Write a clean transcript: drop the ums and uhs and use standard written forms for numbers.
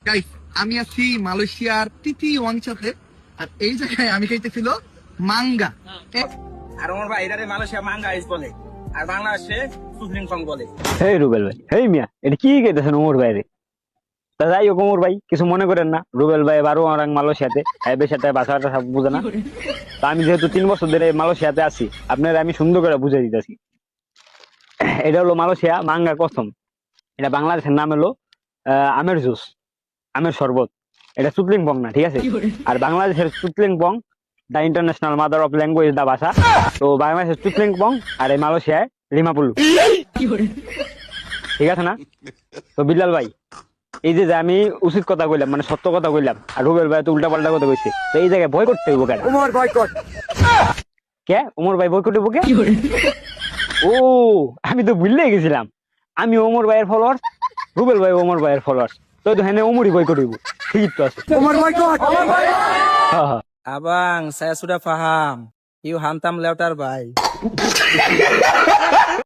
Guys, আমি আছি মালয়েশিয়ার তিতি ওয়াংচাতে। আর এই জায়গায় আমি খাইতেছিল মাঙ্গা। আর আমার ভাই এটারে মালয়েশিয়া মাঙ্গা আইস বলে, আর বাংলাদেশে সুপ্রিম কং বলে। হেই রুবেল ভাই, হেই মিয়া, এটা কি কেটেছেন ওমর ভাইরে? তা যাই হোক ওমর ভাই, কিছু মনে করেন না। রুবেল ভাই বারো orang মালয়েশিয়াতে, এর সাথে ভাষাটা সব বুঝে না। তা আমি যেহেতু 3 বছর ধরে মালয়েশিয়াতে আছি, আপনারা আমি সুন্দর করে বুঝে দিতেছি। এটা হলো মালয়েশিয়া মাঙ্গা কসম। এটা বাংলাদেশের নাম হলো আমের জুস, আমের শরবত। এটা সুতলিং বং না, ঠিক আছে? আর বাংলাদেশের সুতলিং বং দা ইন্টারন্যাশনাল মাদার অফ ল্যাঙ্গুয়েজ দা ভাষা। তো বাংলাদেশের সুতলিং বং আর এই মালয়েশিয়ায় রিমাপুলু, ঠিক আছে না? তো বিল্লাল ভাই, এই যে যে আমি উচিত কথা কইলাম, মানে সত্য কথা কইলাম, আর রুবেল ভাই তো উল্টা পাল্টা কথা কইছে, তো এই জায়গায় ভয় করতে হইব কেন? উমর বয়কট। কে ওমর ভাই বয়কট হইব কে? ও, আমি তো ভুললেই গেছিলাম। আমি ওমর ভাইয়ের ফলোয়ার্স, রুবেল ভাই ওমর ভাইয়ের ফলোয়ার্স। তো হ্যাঁ, ওমরই বয়কট হইব, ঠিক তো আছে। উমর বয়কট। হ্যাঁ হ্যাঁ। Abang, saya sudah paham. You hantam leutar, bay.